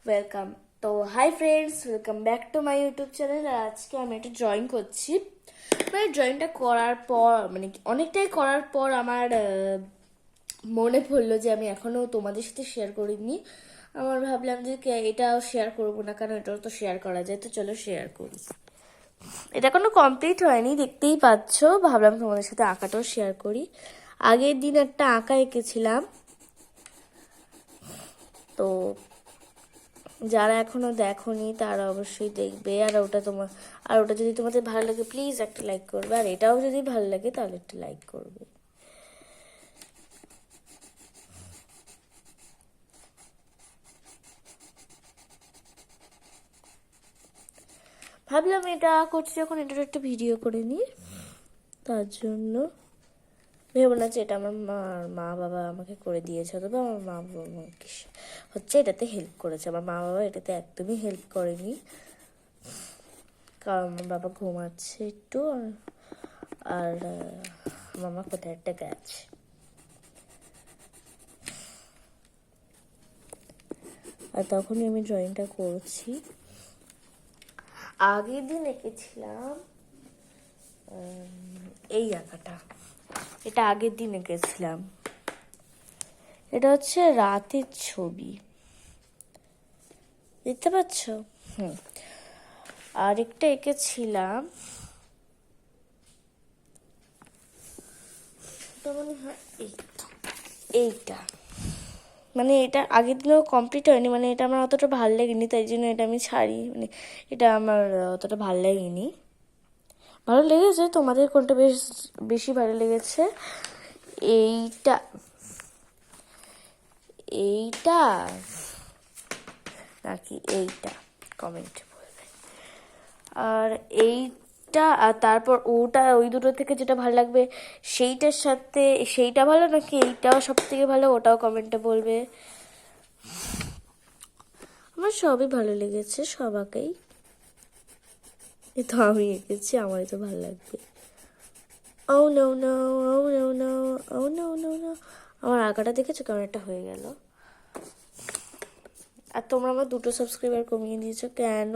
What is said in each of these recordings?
Welcome. তো hi friends, welcome back to my YouTube channel. আর আজকে আমি একটা ড্রয়িং করছি। মানে ড্রয়িংটা করার পর অনেকটাই করার পর আমার মনে পড়লো যে আমি এখনও তোমাদের সাথে শেয়ার করিনি। আমার ভাবলাম যে এটাও শেয়ার করবো না, কারণ এটাও তো শেয়ার করা যায়, তো চলো শেয়ার করি। এটা কোনো কমপ্লিট হয়নি, দেখতেই পাচ্ছ। ভাবলাম তোমাদের সাথে আঁকাটাও শেয়ার করি। আগের দিন একটা আঁকা এঁকেছিলাম, তো যারা এখনো দেখোনি তারা অবশ্যই দেখবে। আর ওটা যদি তোমাদের ভালো লাগে প্লিজ একটা লাইক করবে, আর এটাও যদি ভালো লাগে তাহলে একটা লাইক করবে। ভাবলাম এটা করছি যখন, এটার একটা ভিডিও করে নিই। তার জন্য ভেবো না যে এটা আমার মা বাবা আমাকে করে দিয়েছে, অথবা আমার মা বাবা আমাকে এটাতে হেল্প করেছে। আমার মা বাবা এটাতে একদমই হেল্প করেনি, কারণ আমার বাবা ঘুমাচ্ছে একটু, আর মামা কোথায় একটা গেছে। আর তখনই আমি ড্রয়িংটা করছি। আগের দিন এঁকেছিলাম এই আঁকাটা, এটা আগের দিন এঁকেছিলাম। এটা হচ্ছে রাতের ছবি, দেখতে পাচ্ছ? আরেকটা এঁকেছিলাম, মনে হয় এইটা। মানে এটা আগের দিনও কমপ্লিট হয়নি, মানে এটা আমার অতটা ভালো লাগেনি, তাই জন্য এটা আমি ছাড়ি। মানে এটা আমার অতটা ভালো লাগেনি। ভালো লেগেছে তোমাদের কোনটা বেশি ভালো লেগেছে? এইটা এইটা নাকি এইটা কমেন্ট বলবে। আর এইটা, আর তারপর ওটা, ওই দুটো থেকে যেটা ভালো লাগবে সেইটার সাথে সেইটা ভালো নাকি এইটাও সব থেকে ভালো, ওটাও কমেন্টে বলবে। আমার সবই ভালো লেগেছে, সবাকেই। এ তো আমি এঁকেছি, আমারই তো ভালো লাগবে। ও নো নো, ও নো নো, ও নো নো নো। আমার আঁকাটা দেখেছো কেমন একটা হয়ে গেল? আর তোমরা আমার 2টো সাবস্ক্রাইবার কমিয়ে দিয়েছো কেন?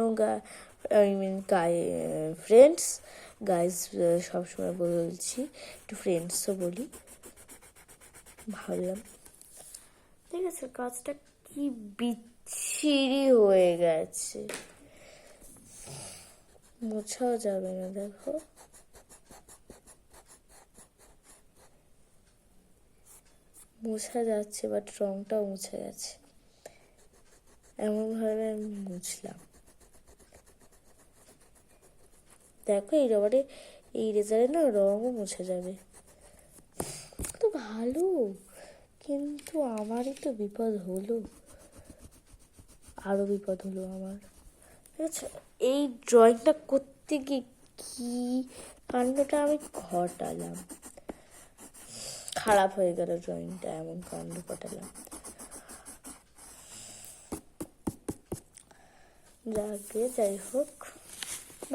ফ্রেন্ডস, গাইজ সবসময় বলছি, একটু ফ্রেন্ডসও বলি। ভাবলাম ঠিক আছে, কাজটা কি বিচ্ছিরি হয়ে গেছে, মোছাও যাবে না। দেখো, মোছা যাচ্ছে, বাট রংটাও মুছে গেছে। এমনভাবে আমি মুছলাম। দেখো এই রেজারে না রঙও মুছে যাবে। তো ভালো, কিন্তু আমারই তো বিপদ হলো, আরো বিপদ হলো আমার। আচ্ছা, এই ড্রয়িংটা করতে গিয়ে কি কাণ্ডটা আমি ঘটালাম, খারাপ হয়ে গেল ড্রয়িংটা, এমন কাণ্ড ঘটালাম। যাই হোক,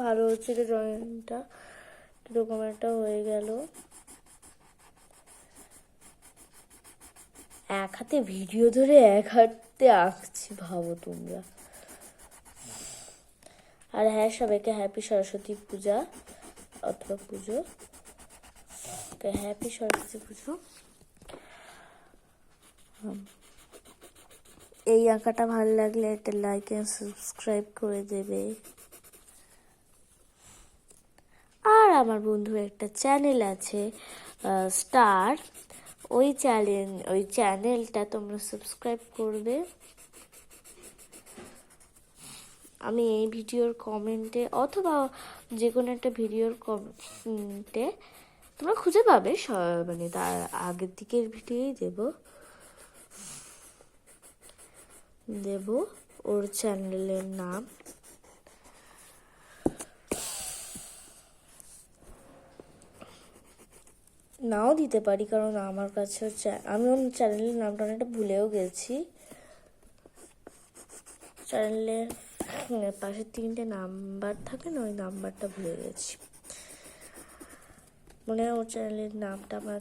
ভালো হচ্ছিল ড্রয়িংটা, কিরকম একটা হয়ে গেল। এক হাতে ভিডিও ধরে এক হাতে আঁকছি, ভাবো তোমরা। আর হ্যাঁ, সবাইকে হ্যাপি সরস্বতী পূজা অথবা পুজো, হ্যাপি সরস্বতী পুজো। এই আঁকাটা ভালো লাগলে একটা লাইক এন্ড সাবস্ক্রাইব করে দেবে। আর আমার বন্ধুর একটা চ্যানেল আছে, স্টার, ওই চ্যানেলটা তোমরা সাবস্ক্রাইব করবে। আমি এই ভিডিওর কমেন্টে অথবা যে কোনো একটা ভিডিওর কমেন্টে তোমরা খুঁজে পাবে, মানে তার আগের দিকের ভিডিওই দেব ওর চ্যানেলের নাম। নাও দিতে পারি, কারণ আমার কাছে আমি ওর চ্যানেলের নামটা অনেকটা ভুলেও গেছি। চ্যানেলের পাশে 3টে নাম্বার থাকে না, ওই নাম্বারটা ভুলে গেছি। মনে হয় ওর চ্যানেলের নামটা আমার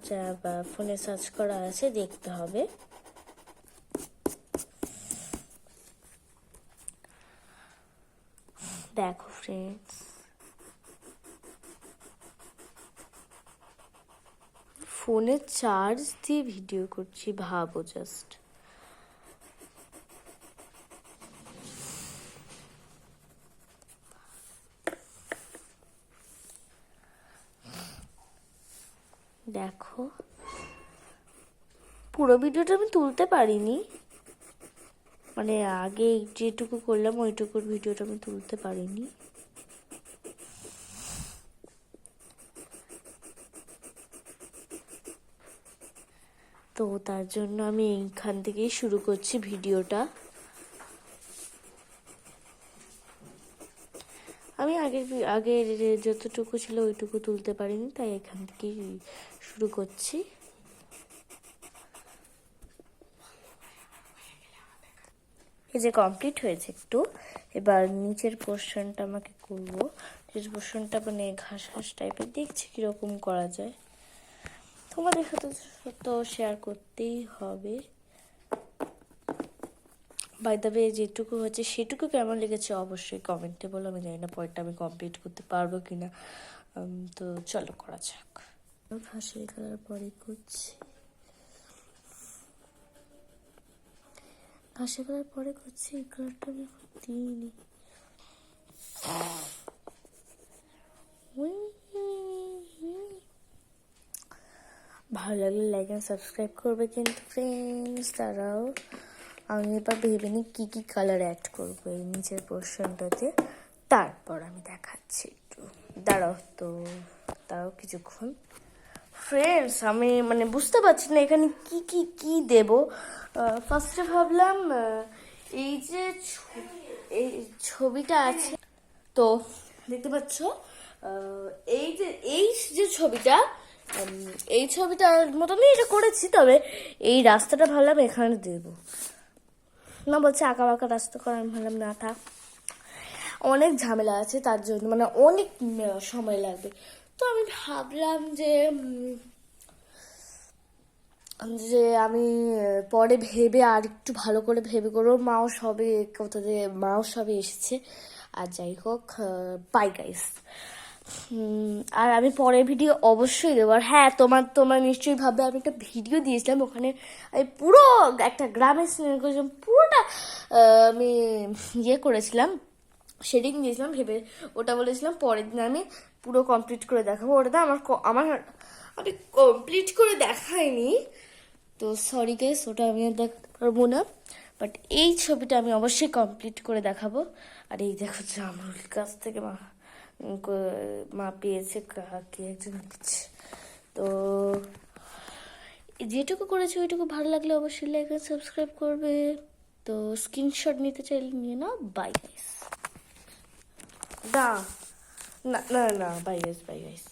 ফোনে সার্চ করা আছে, দেখতে হবে। দেখো ফ্রেন্ডস, ফোনে চার্জ দিয়ে ভিডিও করছি, ভাবো জাস্ট। দেখো, পুরো ভিডিওটা আমি তুলতে পারিনি, মানে আগে যেটুকু করলাম ওইটুকুর ভিডিওটা আমি তুলতে পারিনি। তো তার জন্য আমি এইখান থেকেই শুরু করছি ভিডিওটা। আমি আগের যতটুকু ছিল ওইটুকু তুলতে পারিনি, তাই এখান থেকেই শুরু করছি। এই যে কমপ্লিট হয়েছে একটু, এবার নিচের পোর্শনটা আমাকে করবো। নিচের পোর্শনটা মানে ঘাস ঘাস টাইপের, দেখছি কিরকম করা যায়। তোমাদের সাথে তো শেয়ার করতেই হবে। বাই দ্য ওয়ে, যেটুকু হচ্ছে সেটুকু কেমন লেগেছে অবশ্যই কমেন্টে বলো। আমি জানি না পরেরটা আমি কমপ্লিট করতে পারবো কিনা। তো চলো করা যাক। ঘাসের কালার পরে করছি, ঘাসের কালার পরে করছি। এই কালারটা আমি এখন দিইনি। ভালো লাগলে লাইক অ্যান্ড সাবস্ক্রাইব করবে কিন্তু ফ্রেন্ডস। তারাও আমি এবার ভেবে নিই কী কী কালার অ্যাড করবো এই নিচের পোর্শনটাতে, তারপর আমি দেখাচ্ছি। একটু দাঁড়াও কিছুক্ষণ ফ্রেন্ডস। আমি মানে বুঝতে পারছি না এখানে কি কি কি দেব। ফার্স্টে ভাবলাম এই যে এই ছবিটা আছে, তো দেখতে পাচ্ছ এই যে ছবিটা, এই ছবিটার মতনই এটা করেছি, তবে এই রাস্তাটা ভাবলাম এখানে দেবো না। বলছে আঁকা বাঁকা রাস্তা করা, আমি ভাবলাম না থাক, অনেক ঝামেলা আছে তার জন্য, মানে অনেক সময় লাগবে। তো আমি ভাবলাম যে আমি পরে ভেবে আর একটু ভালো করে ভেবে করবো। মাও সবে এসেছে। আর যাই হোক, বাই গাইস। আর আমি পরের ভিডিও অবশ্যই দেবো। আর হ্যাঁ, তোমার নিশ্চয়ই ভাববে আমি একটা ভিডিও দিয়েছিলাম, ওখানে আমি পুরো একটা গ্রামের সিনেমা করেছিলাম, পুরোটা আমি করেছিলাম, শেডিং দিয়েছিলাম ভেবে। ওটা বলেছিলাম পরের দিন আমি পুরো কমপ্লিট করে দেখাবো। ওটা আমি কমপ্লিট করে দেখাইনি, তো সরি গাইস, ওটা আমি আর দেখতে পারবো না। বাট এই ছবিটা আমি অবশ্যই কমপ্লিট করে দেখাবো। আর এই দেখো, জামরুল গাছ থেকে মা পেয়েছে, কাকে একজন দিচ্ছে। তো যেটুকু করেছি ওইটুকু ভালো লাগলে অবশ্যই লাইক আর সাবস্ক্রাইব করবে। তো স্ক্রিনশট নিতে চাইলে নিয়ে নাও। Bye guys. না না না, বাই গাইস, বাই গাইস।